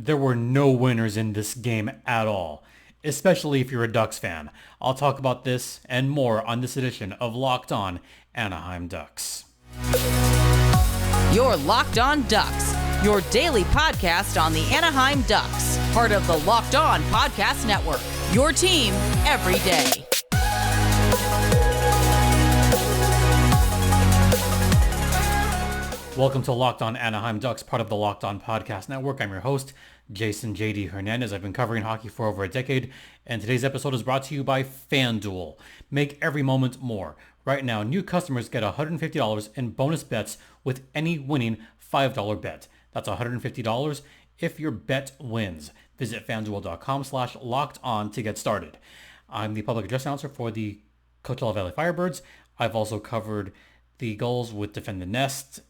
There were no winners in this game at all, especially if you're a Ducks fan. I'll talk about this and more on this edition of Locked On Anaheim Ducks. You're Locked On Ducks, your daily podcast on the Anaheim Ducks, part of the Locked On Podcast Network, your team every day. Welcome to Locked On Anaheim Ducks, part of the Locked On Podcast Network. I'm your host, Jason J.D. Hernandez. I've been covering hockey for over a decade, and today's episode is brought to you by FanDuel. Make every moment more. Right now, new customers get $150 in bonus bets with any winning $5 bet. That's $150 if your bet wins. Visit FanDuel.com/LockedOn to get started. I'm the public address announcer for the Coachella Valley Firebirds. I've also covered the Eagles with Defend the Nest.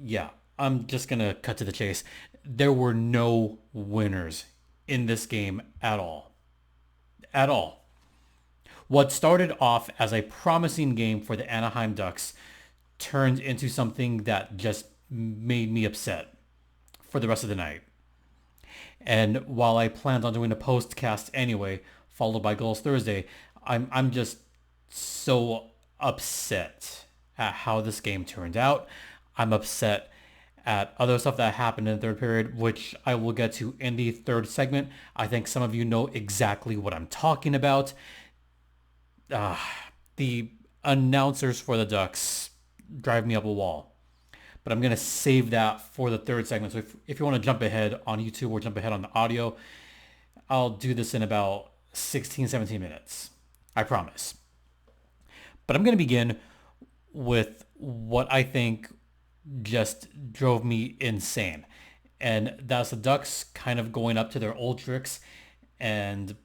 Yeah, I'm just going to cut to the chase. There were no winners in this game at all. At all. What started off as a promising game for the Anaheim Ducks turned into something that just made me upset for the rest of the night. And while I planned on doing a postcast anyway, followed by Goals Thursday, I'm just so upset at how this game turned out. I'm upset at other stuff that happened in the third period, which I will get to in the third segment. I think some of you know exactly what I'm talking about. The announcers for the Ducks drive me up a wall. But I'm going to save that for the third segment. So if you want to jump ahead on YouTube or jump ahead on the audio, I'll do this in about 16, 17 minutes. I promise. But I'm going to begin with what I think just drove me insane. And that's the Ducks kind of going up to their old tricks and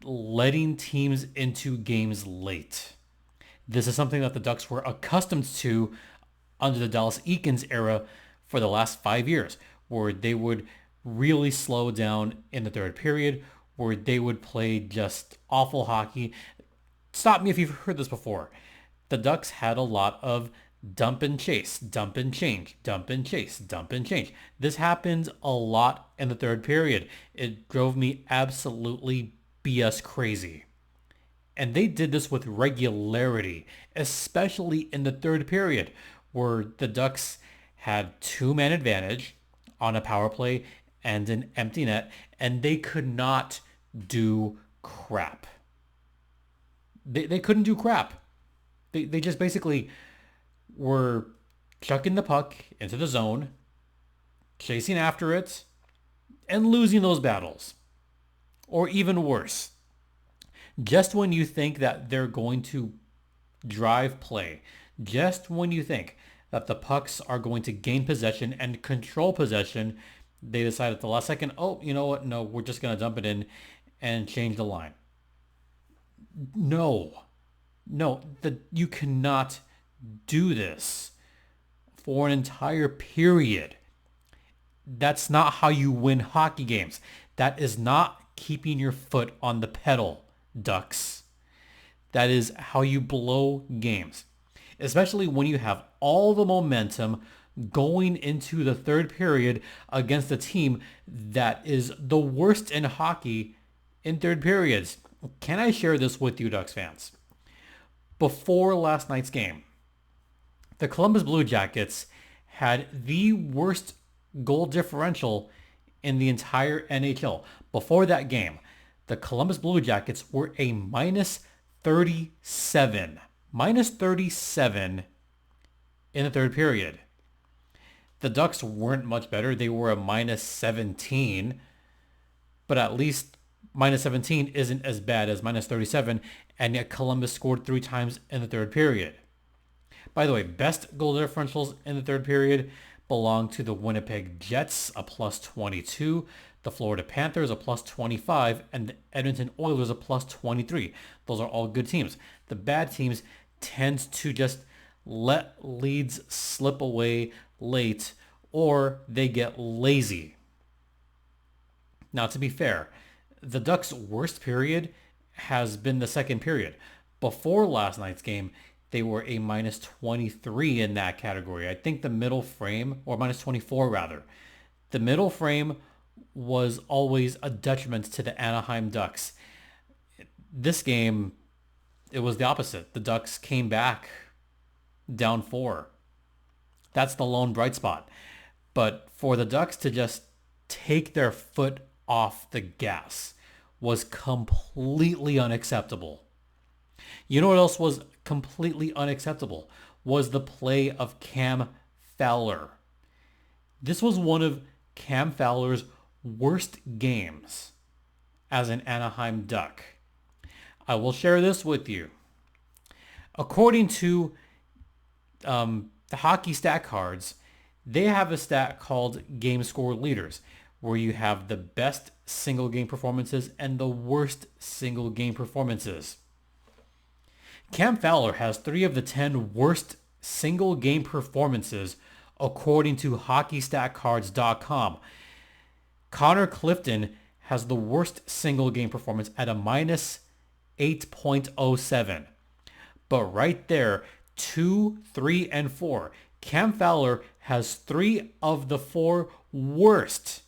letting teams into games late. This is something that the Ducks were accustomed to under the Dallas Eakins era for the last 5 years, where they would really slow down in the third period, where they would play just awful hockey. Stop me if you've heard this before. The Ducks had a lot of dump and chase, dump and change, dump and chase, dump and change. This happened a lot in the third period. It drove me absolutely BS crazy. And they did this with regularity, especially in the third period, where the Ducks had two-man advantage on a power play and an empty net, and they could not do crap. They couldn't do crap. They just basically were chucking the puck into the zone, chasing after it, and losing those battles. Or even worse, just when you think that they're going to drive play, just when you think that the pucks are going to gain possession and control possession, they decide at the last second, oh, you know what? No, we're just going to dump it in and change the line. No, you cannot do this for an entire period. That's not how you win hockey games. That is not keeping your foot on the pedal, Ducks. That is how you blow games, especially when you have all the momentum going into the third period against a team that is the worst in hockey in third periods. Can I share this with you, Ducks fans? Before last night's game, the Columbus Blue Jackets had the worst goal differential in the entire NHL. Before that game, the Columbus Blue Jackets were a minus 37. Minus 37 in the third period. The Ducks weren't much better. They were a minus 17. But at least minus 17 isn't as bad as minus 37. And yet Columbus scored 3 times in the third period. By the way, best goal differentials in the third period belong to the Winnipeg Jets, a plus 22, the Florida Panthers, a plus 25, and the Edmonton Oilers, a plus 23. Those are all good teams. The bad teams tend to just let leads slip away late, or they get lazy. Now, to be fair, the Ducks' worst period has been the second period. Before last night's game, they were a minus 23 in that category. I think the middle frame, or minus 24 rather, the middle frame was always a detriment to the Anaheim Ducks. This game, it was the opposite. The Ducks came back down 4. That's the lone bright spot. But for the Ducks to just take their foot off the gas was completely unacceptable. You know what else was completely unacceptable? Was the play of Cam Fowler. This was one of Cam Fowler's worst games as an Anaheim Duck. I will share this with you. According to the hockey stat cards, they have a stat called game score leaders, where you have the best single game performances and the worst single game performances. Cam Fowler has 3 of the 10 worst single game performances according to hockeystatcards.com. Connor Clifton has the worst single game performance at a minus 8.07. But right there, 2, 3, and 4. Cam Fowler has 3 of the 4 worst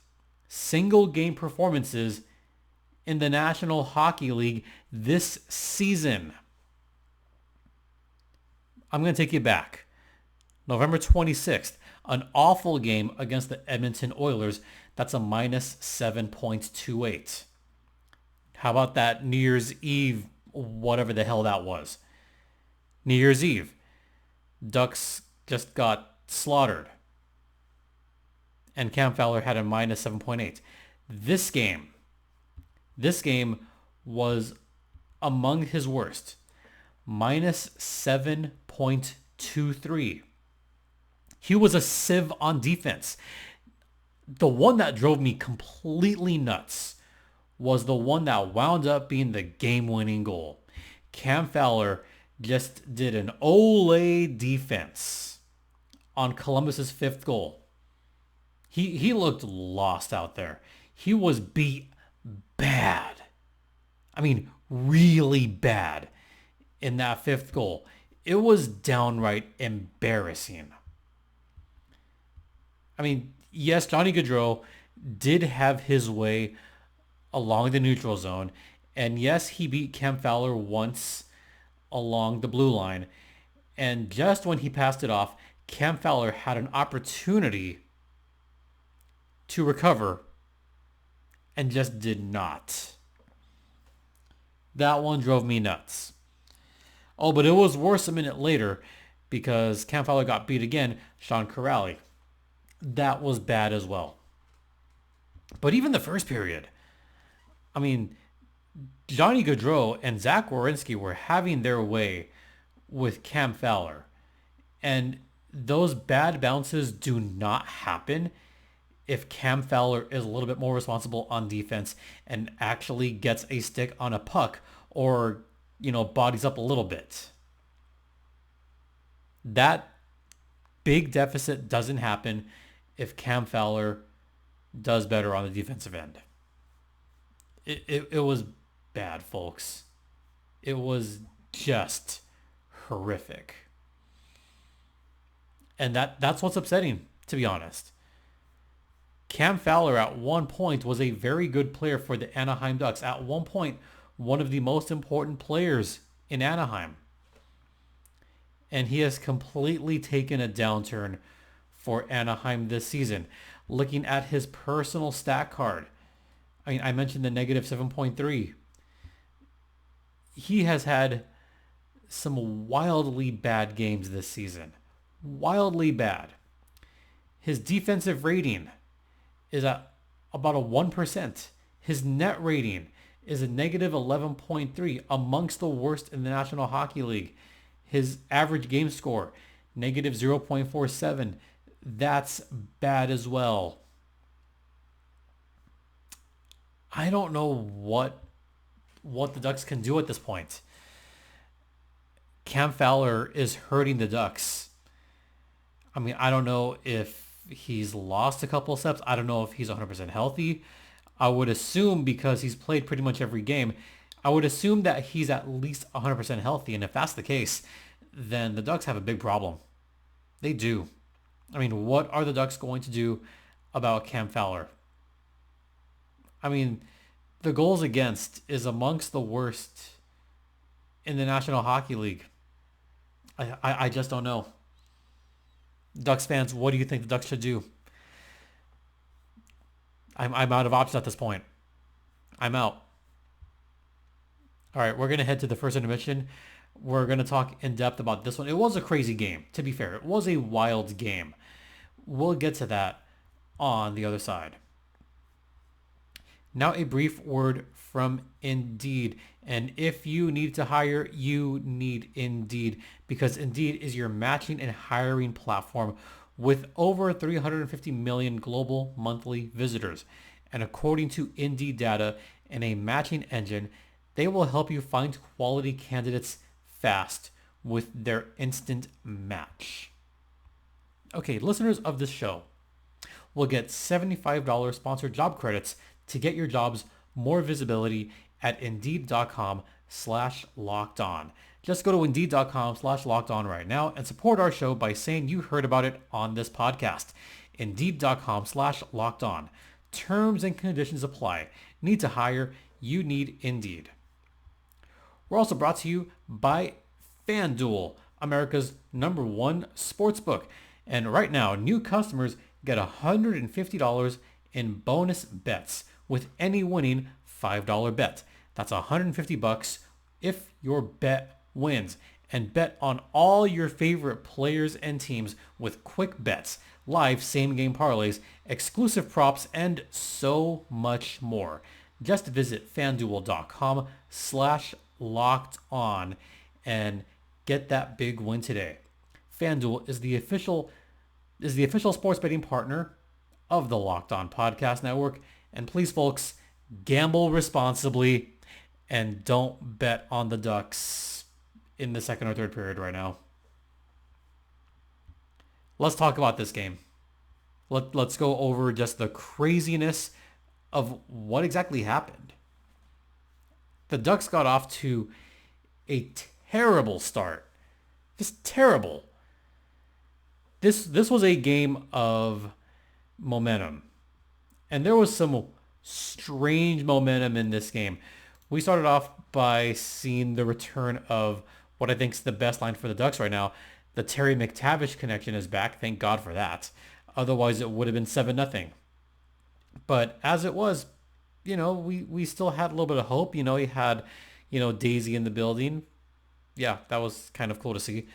single game performances in the National Hockey League this season. I'm going to take you back. November 26th, an awful game against the Edmonton Oilers. That's a minus 7.28. How about that New Year's Eve, whatever the hell that was? New Year's Eve. Ducks just got slaughtered. And Cam Fowler had a minus 7.8. This game was among his worst. Minus 7.23. He was a sieve on defense. The one that drove me completely nuts was the one that wound up being the game-winning goal. Cam Fowler just did an ole defense on Columbus's 5th goal. He looked lost out there. He was beat bad. I mean, really bad in that 5th goal. It was downright embarrassing. I mean, yes, Johnny Gaudreau did have his way along the neutral zone. And yes, he beat Cam Fowler once along the blue line. And just when he passed it off, Cam Fowler had an opportunity to recover and just did not. That one drove me nuts. Oh, but it was worse a minute later because Cam Fowler got beat again, Sean Corrali. That was bad as well. But even the first period, I mean, Johnny Gaudreau and Zach Werenski were having their way with Cam Fowler. And those bad bounces do not happen if Cam Fowler is a little bit more responsible on defense and actually gets a stick on a puck or, bodies up a little bit. That big deficit doesn't happen if Cam Fowler does better on the defensive end. It was bad, folks. It was just horrific. And that's what's upsetting, to be honest. Cam Fowler at one point was a very good player for the Anaheim Ducks. At one point, one of the most important players in Anaheim. And he has completely taken a downturn for Anaheim this season. Looking at his personal stat card, I mentioned the negative 7.3. He has had some wildly bad games this season. Wildly bad. His defensive rating is at about a 1%. His net rating is a negative 11.3, amongst the worst in the National Hockey League. His average game score, negative 0.47. That's bad as well. I don't know what the Ducks can do at this point. Cam Fowler is hurting the Ducks. I don't know if he's lost a couple of steps. I don't know if he's 100% healthy. I would assume, because he's played pretty much every game, I would assume that he's at least 100% healthy. And if that's the case, then the Ducks have a big problem. They do. What are the Ducks going to do about Cam Fowler? I mean, the goals against is amongst the worst in the National Hockey League. I just don't know. Ducks fans, what do you think the Ducks should do? I'm out of options at this point. I'm out. All right, we're going to head to the first intermission. We're going to talk in depth about this one. It was a crazy game, to be fair. It was a wild game. We'll get to that on the other side. Now a brief word from Indeed. And if you need to hire, you need Indeed, because Indeed is your matching and hiring platform with over 350 million global monthly visitors. And according to Indeed data and a matching engine, they will help you find quality candidates fast with their instant match. Okay, listeners of this show will get $75 sponsored job credits to get your jobs more visibility at Indeed.com/lockedon. Just go to Indeed.com/lockedon right now and support our show by saying you heard about it on this podcast. Indeed.com/lockedon. Terms and conditions apply. Need to hire? You need Indeed. We're also brought to you by FanDuel, America's #1 sportsbook. And right now, new customers get $150 in bonus bets with any winning $5 bet. That's $150 if your bet wins. And bet on all your favorite players and teams with quick bets, live same-game parlays, exclusive props, and so much more. Just visit FanDuel.com/lockedon and get that big win today. FanDuel is the official sports betting partner of the Locked On Podcast Network. And please, folks, gamble responsibly and don't bet on the Ducks in the second or third period right now. Let's talk about this game. Let's go over just the craziness of what exactly happened. The Ducks got off to a terrible start. Just terrible. This was a game of momentum. And there was some strange momentum in this game. We started off by seeing the return of what I think is the best line for the Ducks right now. The Terry McTavish connection is back. Thank God for that. Otherwise, it would have been 7-0. But as it was, we still had a little bit of hope. He had, Daisy in the building. Yeah, that was kind of cool to see.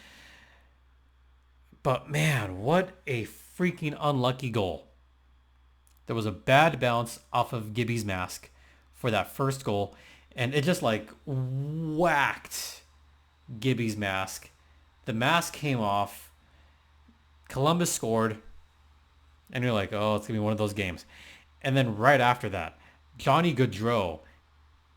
But man, what a freaking unlucky goal. There was a bad bounce off of Gibby's mask for that first goal. And it just whacked Gibby's mask. The mask came off. Columbus scored. And you're like, oh, it's going to be one of those games. And then right after that, Johnny Gaudreau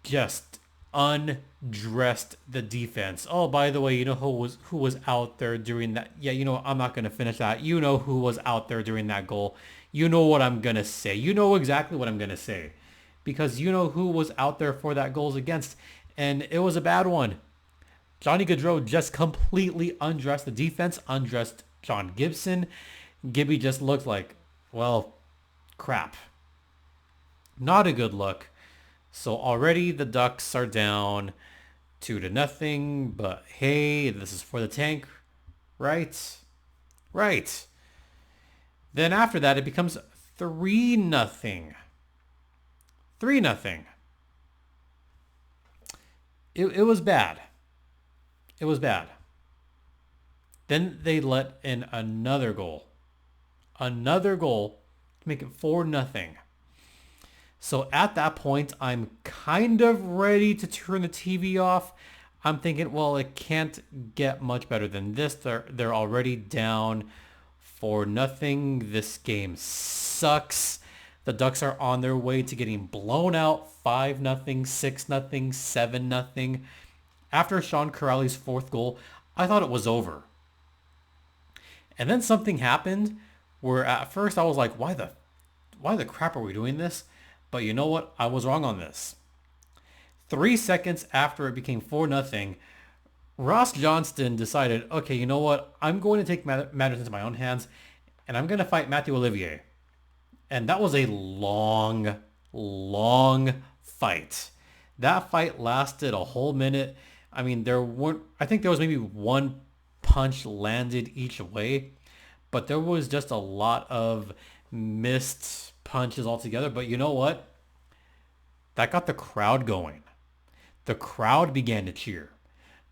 just undressed the defense. Oh, by the way, you know who was out there during that? Yeah, I'm not going to finish that. You know who was out there during that goal. You know what I'm going to say. You know exactly what I'm going to say. Because you know who was out there for that goals against. And it was a bad one. Johnny Gaudreau just completely undressed the defense, undressed John Gibson. Gibby just looked like, well, crap. Not a good look. So already the Ducks are down 2-0, but hey, this is for the tank, right? Right. Then after that, it becomes 3-0. 3-0. It was bad. It was bad. Then they let in another goal. Another goal to make it 4-0. So at that point, I'm kind of ready to turn the TV off. I'm thinking, well, it can't get much better than this. They're already down 4-0. This game sucks. The Ducks are on their way to getting blown out 5-0, 6-0, 7-0. After Sean Corrali's fourth goal, I thought it was over. And then something happened where at first I was like, why the crap are we doing this? But you know what? I was wrong on this. 3 seconds after it became 4-0, Ross Johnston decided, okay, you know what? I'm going to take matters into my own hands, and I'm going to fight Matthew Olivier. And that was a long long fight. That fight lasted a whole minute. I mean, I think there was maybe one punch landed each way, but there was just a lot of missed punches altogether. But you know what? That got the crowd going. The crowd began to cheer.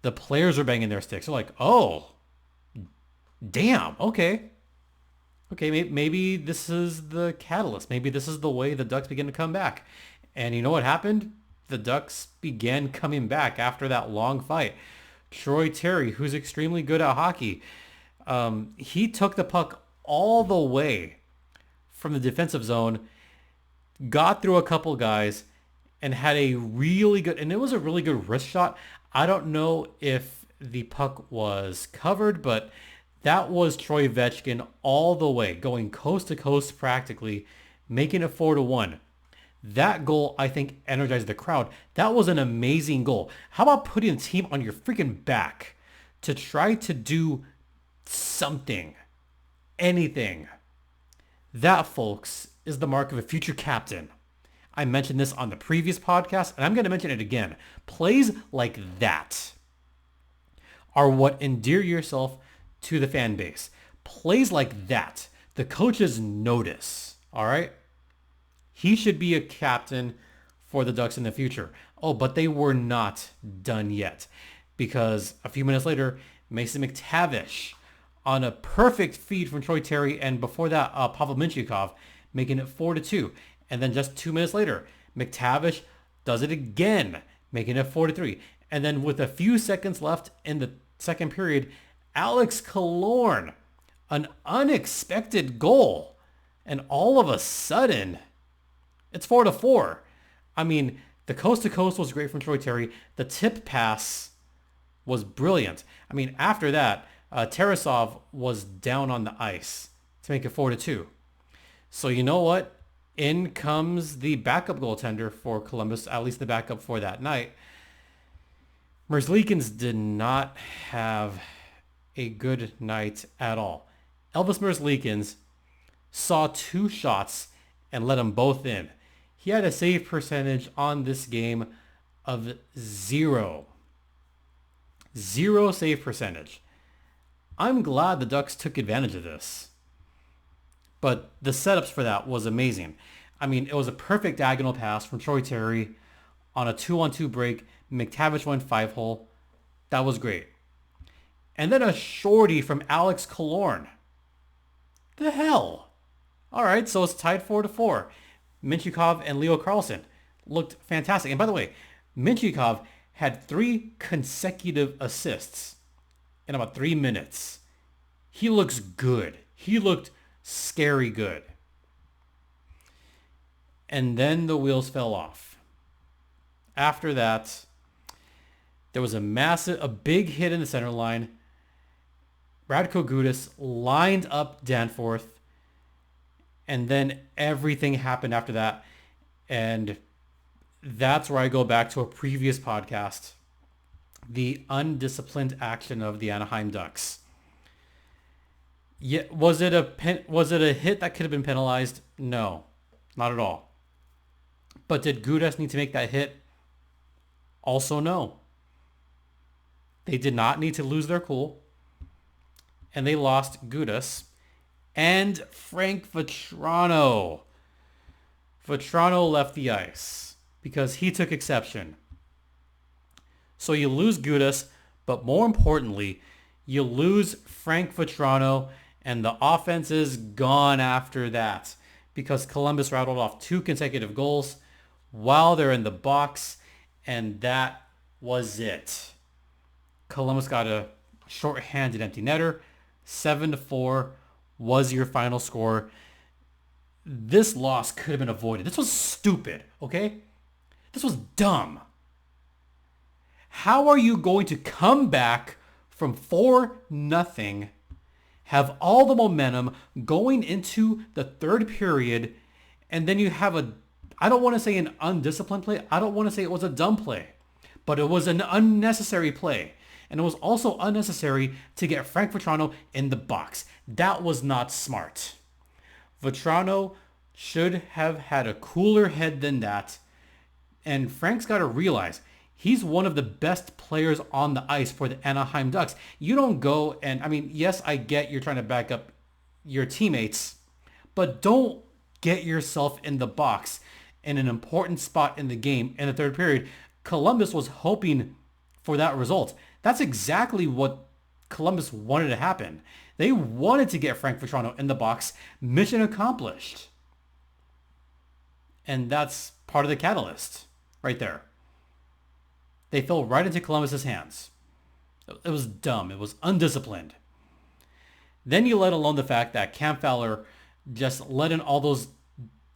The players were banging their sticks. They're like, oh, damn, okay. Okay, maybe this is the catalyst. Maybe this is the way the Ducks begin to come back. And you know what happened? The Ducks began coming back after that long fight. Troy Terry, who's extremely good at hockey, he took the puck all the way from the defensive zone, got through a couple guys, and had a really good, and it was a really good wrist shot. I don't know if the puck was covered, but that was Troy Vetchkin all the way, going coast to coast practically, making it 4-1. That goal, I think, energized the crowd. That was an amazing goal. How about putting the team on your freaking back to try to do something, anything? That, folks, is the mark of a future captain. I mentioned this on the previous podcast, and I'm going to mention it again. Plays like that are what endear yourself to the fan base. Plays like that, the coaches notice, all right? He should be a captain for the Ducks in the future. Oh, but they were not done yet, because a few minutes later, Mason McTavish on a perfect feed from Troy Terry, and before that, Pavel Mintyukov, making it 4-2. And then just 2 minutes later, McTavish does it again, making it 4-3. And then with a few seconds left in the second period, Alex Killorn, an unexpected goal. And all of a sudden, it's 4-4. I mean, the coast to coast was great from Troy Terry. The tip pass was brilliant. I mean, after that, Tarasov was down on the ice to make it 4-2. So you know what? In comes the backup goaltender for Columbus, at least the backup for that night. Merzlikins did not have a good night at all. Elvis Merzlikins saw 2 shots and let them both in. He had a save percentage on this game of 0. 0 save percentage. I'm glad the Ducks took advantage of this. But the setups for that was amazing. I mean, it was a perfect diagonal pass from Troy Terry on a 2-on-2 break. McTavish went 5-hole. That was great. And then a shorty from Alex Killorn. The hell? All right, so it's tied 4-4. Mintyukov and Leo Carlson looked fantastic. And by the way, Mintyukov had 3 consecutive assists in about 3 minutes. He looks good. He looked scary good. And then the wheels fell off. After that, there was a big hit in the center line. Radko Gudas lined up Danforth, and then everything happened after that. And that's where I go back to a previous podcast, the undisciplined action of the Anaheim Ducks. Yeah, was it a hit that could have been penalized? No, not at all. But did Gudas need to make that hit? Also no. They did not need to lose their cool. And they lost Gudas and Frank Vatrano. Vatrano left the ice because he took exception. So you lose Gudas, but more importantly, you lose Frank Vatrano, and the offense is gone after that because Columbus rattled off 2 consecutive goals while they're in the box, and that was it. Columbus got a short-handed empty netter. 7-4 was your final score. This loss could have been avoided. This was stupid, okay? This was dumb. How are you going to come back from 4-0, have all the momentum going into the third period, and then you have I don't want to say an undisciplined play. I don't want to say it was a dumb play, but it was an unnecessary play. And it was also unnecessary to get Frank Vatrano in the box. That was not smart. Vatrano should have had a cooler head than that. And Frank's got to realize he's one of the best players on the ice for the Anaheim Ducks. You don't go and, I mean, yes, I get you're trying to back up your teammates, but don't get yourself in the box in an important spot in the game in the third period. Columbus was hoping for that result. That's exactly what Columbus wanted to happen. They wanted to get Frank Vatrano in the box. Mission accomplished. And that's part of the catalyst right there. They fell right into Columbus's hands. It was dumb. It was undisciplined. Then you let alone the fact that Cam Fowler just let in all those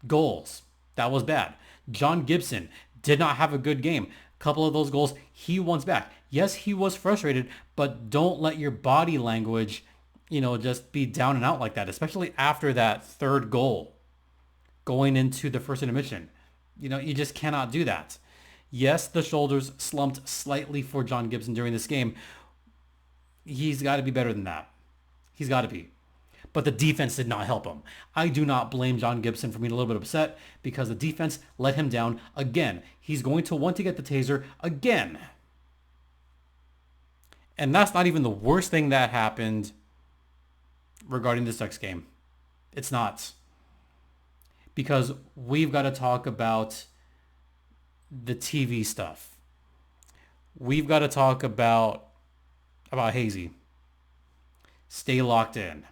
goals. That was bad. John Gibson did not have a good game. A couple of those goals he wants back. Yes, he was frustrated, but don't let your body language, just be down and out like that, especially after that third goal going into the first intermission. You just cannot do that. Yes, the shoulders slumped slightly for John Gibson during this game. He's got to be better than that. He's got to be. But the defense did not help him. I do not blame John Gibson for being a little bit upset because the defense let him down again. He's going to want to get the taser again. And that's not even the worst thing that happened regarding this Ducks game. It's not. Because we've got to talk about the TV stuff. We've got to talk about Hazy. Stay locked in.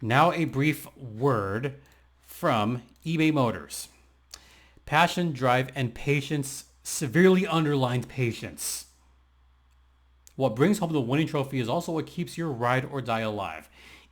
Now a brief word from eBay Motors. Passion, drive, and patience, severely underlined patience. What brings home the winning trophy is also what keeps your ride or die alive.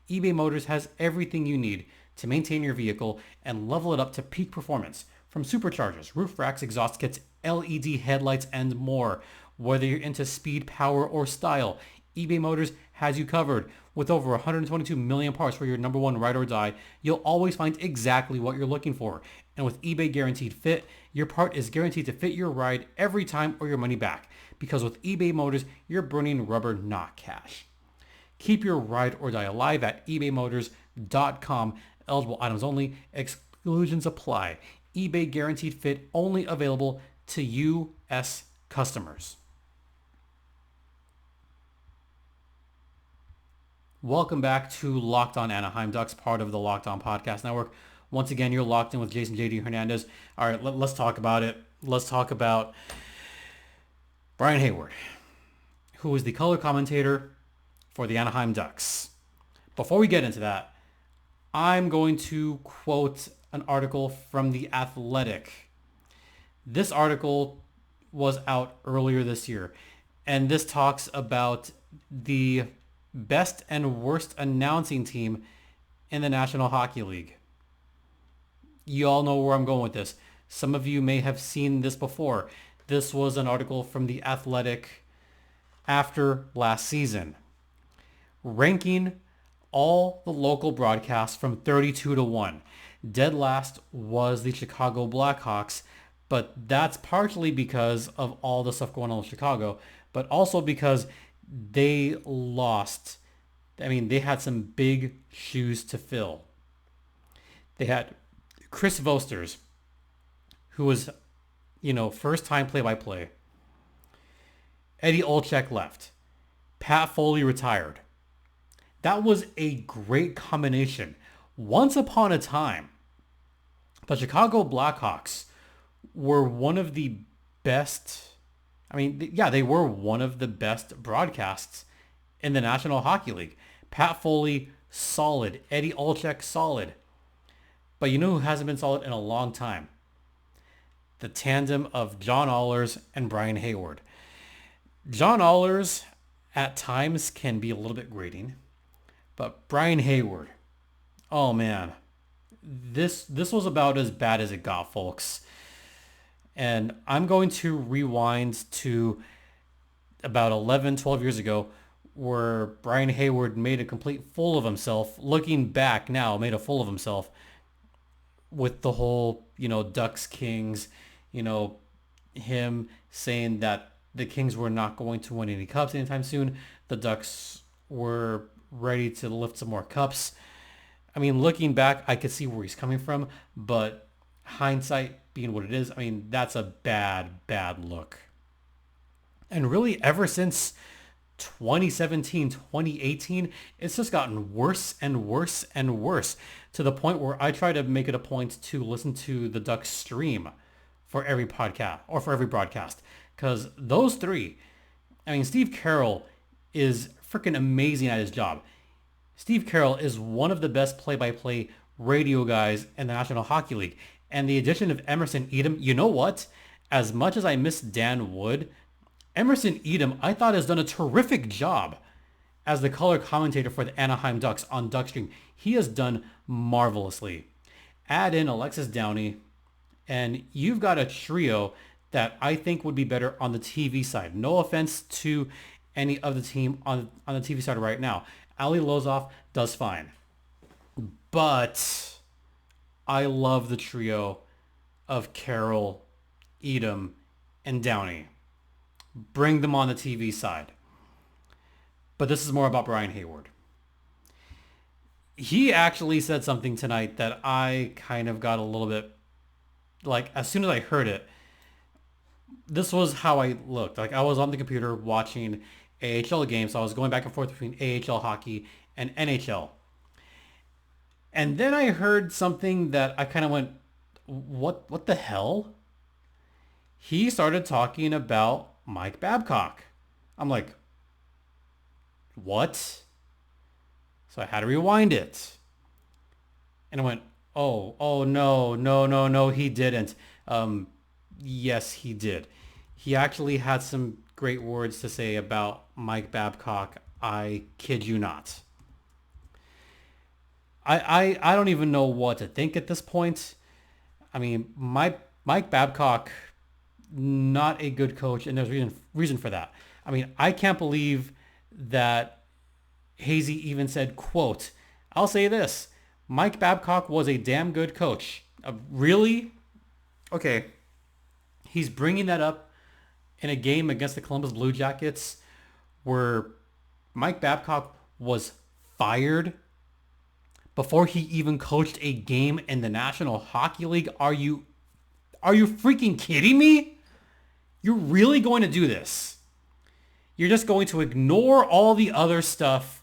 eBay Motors has everything you need to maintain your vehicle and level it up to peak performance. From superchargers, roof racks, exhaust kits, LED headlights, and more. Whether you're into speed, power, or style, eBay Motors has you covered. With over 122 million parts for your number one ride or die, you'll always find exactly what you're looking for. And with eBay Guaranteed Fit, your part is guaranteed to fit your ride every time or your money back. Because with eBay Motors, you're burning rubber, not cash. Keep your ride or die alive at ebaymotors.com. Eligible items only. Exclusions apply. eBay Guaranteed Fit only available to U.S. customers. Welcome back to Locked On Anaheim Ducks, part of the Locked On Podcast Network. Once again, you're locked in with Jason J.D. Hernandez. All right, let's talk about it. Let's talk about Brian Hayward, who is the color commentator for the Anaheim Ducks. Before we get into that, I'm going to quote an article from The Athletic. This article was out earlier this year, and this talks about the best and worst announcing team in the National Hockey League. You all know where I'm going with this. Some of you may have seen this before. This was an article from The Athletic after last season, ranking all the local broadcasts from 32 to 1. Dead last was the Chicago Blackhawks, but that's partially because of all the stuff going on in Chicago, but also because they lost. I mean, they had some big shoes to fill. They had Chris Vosters, who was, first time play-by-play. Eddie Olczyk left. Pat Foley retired. That was a great combination. Once upon a time, the Chicago Blackhawks were one of the best. They were one of the best broadcasts in the National Hockey League. Pat Foley, solid. Eddie Olczyk, solid. But you know who hasn't been solid in a long time? The tandem of John Allers and Brian Hayward. John Allers at times can be a little bit grating, but Brian Hayward, oh man, this was about as bad as it got, folks. And I'm going to rewind to about 11, 12 years ago where Brian Hayward made a complete fool of himself. Looking back now, made a fool of himself with the whole, Ducks Kings, him saying that the Kings were not going to win any cups anytime soon. The Ducks were ready to lift some more cups. I mean, looking back, I could see where he's coming from, but hindsight being what it is, I mean, that's a bad, bad look. And really, ever since 2017, 2018, it's just gotten worse and worse and worse to the point where I try to make it a point to listen to the Ducks stream for every podcast or for every broadcast. Because those three, I mean, Steve Carroll is freaking amazing at his job. Steve Carroll is one of the best play-by-play radio guys in the National Hockey League. And the addition of Emerson Edom, you know what? As much as I miss Dan Wood, Emerson Edom, I thought, has done a terrific job as the color commentator for the Anaheim Ducks on Duckstream. He has done marvelously. Add in Alexis Downey, and you've got a trio that I think would be better on the TV side. No offense to any of the team on the TV side right now. Ali Lozoff does fine. But I love the trio of Carroll, Edom, and Downey. Bring them on the TV side. But this is more about Brian Hayward. He actually said something tonight that I kind of got a little bit, like, as soon as I heard it, this was how I looked. Like, I was on the computer watching AHL games, so I was going back and forth between AHL hockey and NHL. And then I heard something that I kind of went, what the hell? He started talking about Mike Babcock. I'm like, what? So I had to rewind it. And I went, oh, no, he didn't. Yes, he did. He actually had some great words to say about Mike Babcock. I kid you not. I don't even know what to think at this point. I mean, Mike Babcock, not a good coach, and there's reason for that. I mean, I can't believe that Hazy even said, quote, I'll say this, Mike Babcock was a damn good coach. Really? Okay. He's bringing that up in a game against the Columbus Blue Jackets where Mike Babcock was fired before he even coached a game in the National Hockey League. Are you freaking kidding me? You're really going to do this? You're just going to ignore all the other stuff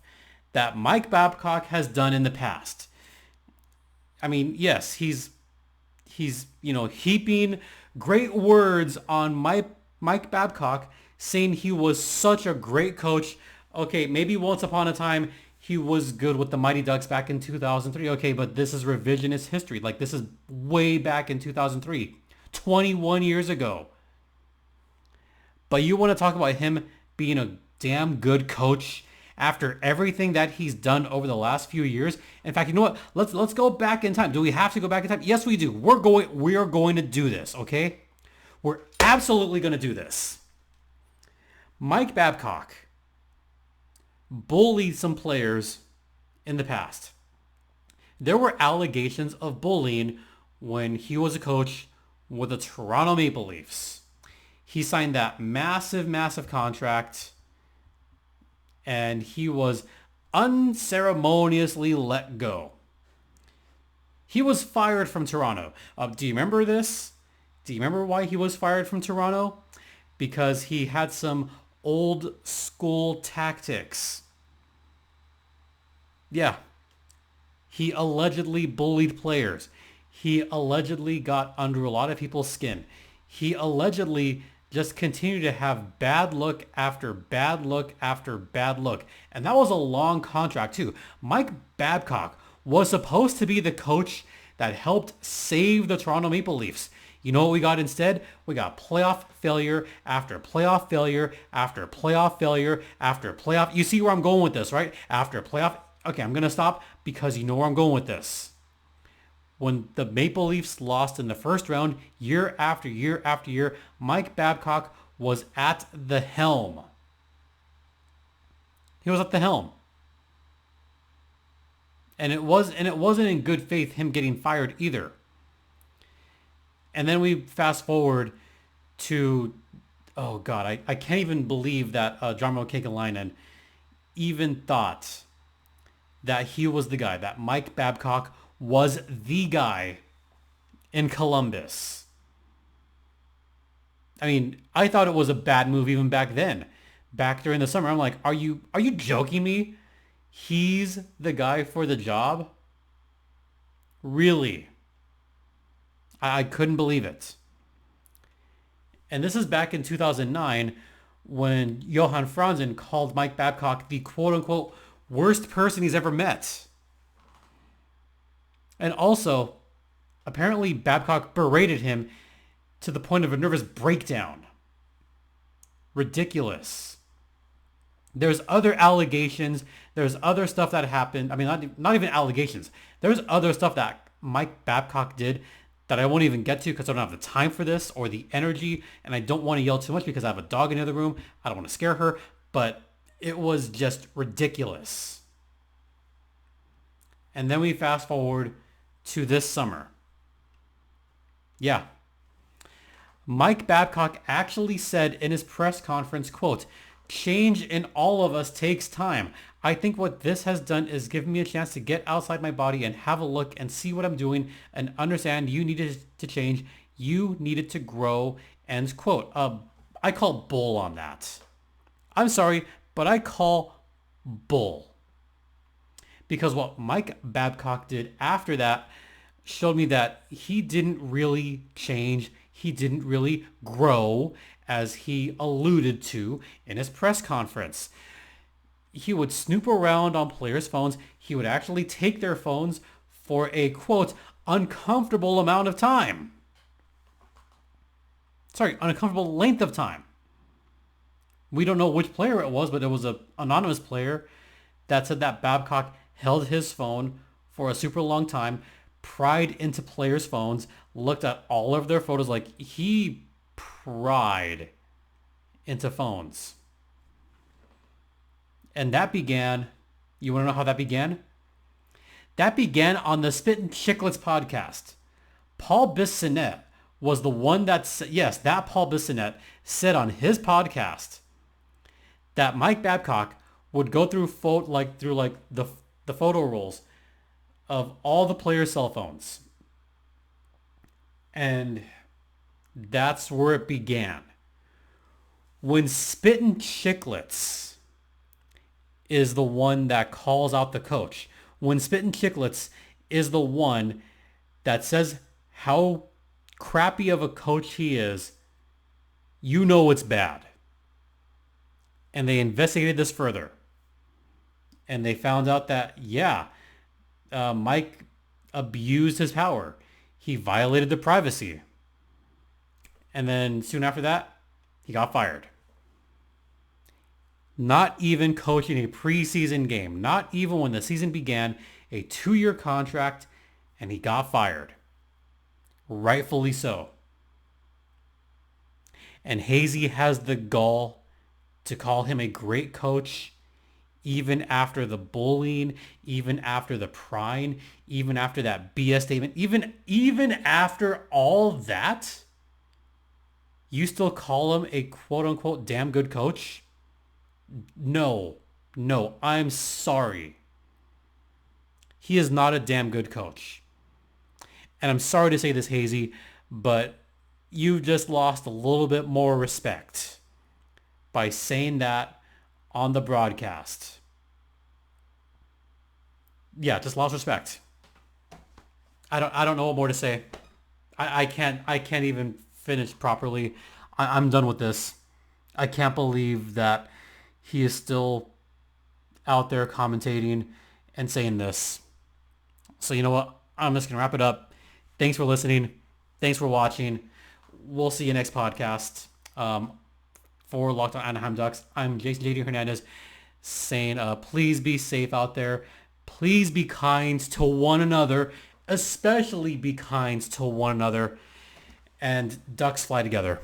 that Mike Babcock has done in the past. I mean, yes, he's heaping great words on Mike Babcock, saying he was such a great coach. Okay, maybe once upon a time he was good with the Mighty Ducks back in 2003. Okay, but this is revisionist history. Like, this is way back in 2003, 21 years ago. But you want to talk about him being a damn good coach after everything that he's done over the last few years? In fact, you know what? Let's go back in time. Do we have to go back in time? Yes, we do. We are going to do this, okay? We're absolutely going to do this. Mike Babcock bullied some players in the past. There were allegations of bullying when he was a coach with the Toronto Maple Leafs. He signed that massive, massive contract, and he was unceremoniously let go. He was fired from Toronto. Do you remember this? Do you remember why he was fired from Toronto? Because he had some old school tactics. Yeah. He allegedly bullied players. He allegedly got under a lot of people's skin. He allegedly just continued to have bad look after bad look after bad look. And that was a long contract too. Mike Babcock was supposed to be the coach that helped save the Toronto Maple Leafs. You know what we got instead? We got playoff failure after playoff failure after playoff failure after playoff. You see where I'm going with this, right? After playoff. Okay, I'm going to stop because you know where I'm going with this. When the Maple Leafs lost in the first round, year after year after year, Mike Babcock was at the helm. He was at the helm. And it wasn't in good faith him getting fired either. And then we fast forward to, oh God, I can't even believe that Jarmo Kekalainen even thought that he was the guy, that Mike Babcock was the guy in Columbus. I mean, I thought it was a bad move even back then. Back during the summer, I'm like, are you joking me? He's the guy for the job? Really? I couldn't believe it. And this is back in 2009 when Johan Franzen called Mike Babcock the quote-unquote worst person he's ever met. And also, apparently Babcock berated him to the point of a nervous breakdown. Ridiculous. There's other allegations. There's other stuff that happened. I mean, not even allegations. There's other stuff that Mike Babcock did that I won't even get to because I don't have the time for this or the energy, and I don't want to yell too much because I have a dog in the other room. I don't want to scare her, but it was just ridiculous. And then we fast forward to this summer. Yeah. Mike Babcock actually said in his press conference, quote, "Change in all of us takes time. I think what this has done is give me a chance to get outside my body and have a look and see what I'm doing and understand you needed to change. You needed to grow." End quote. I call bull on that. I'm sorry, but I call bull. Because what Mike Babcock did after that showed me that he didn't really change. He didn't really grow, as he alluded to in his press conference. He would snoop around on players' phones. He would actually take their phones for a, quote, uncomfortable amount of time. Sorry, uncomfortable length of time. We don't know which player it was, but it was an anonymous player that said that Babcock held his phone for a super long time, pried into players' phones, looked at all of their photos like he pried into phones. And that began, you want to know how that began? That began on the Spittin' Chicklets podcast. Paul Bissonnette was the one that said, yes, that Paul Bissonnette said on his podcast that Mike Babcock would go through the photo rolls of all the players' cell phones. And that's where it began. When Spittin' Chicklets is the one that calls out the coach, when Spittin' Chicklets is the one that says how crappy of a coach he is, you know it's bad. And they investigated this further. And they found out that, Mike abused his power. He violated the privacy. And then soon after that, he got fired. Not even coaching a preseason game. Not even when the season began. A 2-year contract, and he got fired. Rightfully so. And Hazy has the gall to call him a great coach even after the bullying, even after the prying, even after that BS statement, even after all that, you still call him a quote-unquote damn good coach? No, I'm sorry. He is not a damn good coach. And I'm sorry to say this, Hazy, but you just lost a little bit more respect by saying that on the broadcast. Yeah, just lost respect. I don't know what more to say. I can't even finish properly. I'm done with this. I can't believe that he is still out there commentating and saying this. So you know what? I'm just going to wrap it up. Thanks for listening. Thanks for watching. We'll see you next podcast. For Locked On Anaheim Ducks, I'm Jason J.D. Hernandez saying please be safe out there. Please be kind to one another. Especially be kind to one another. And Ducks fly together.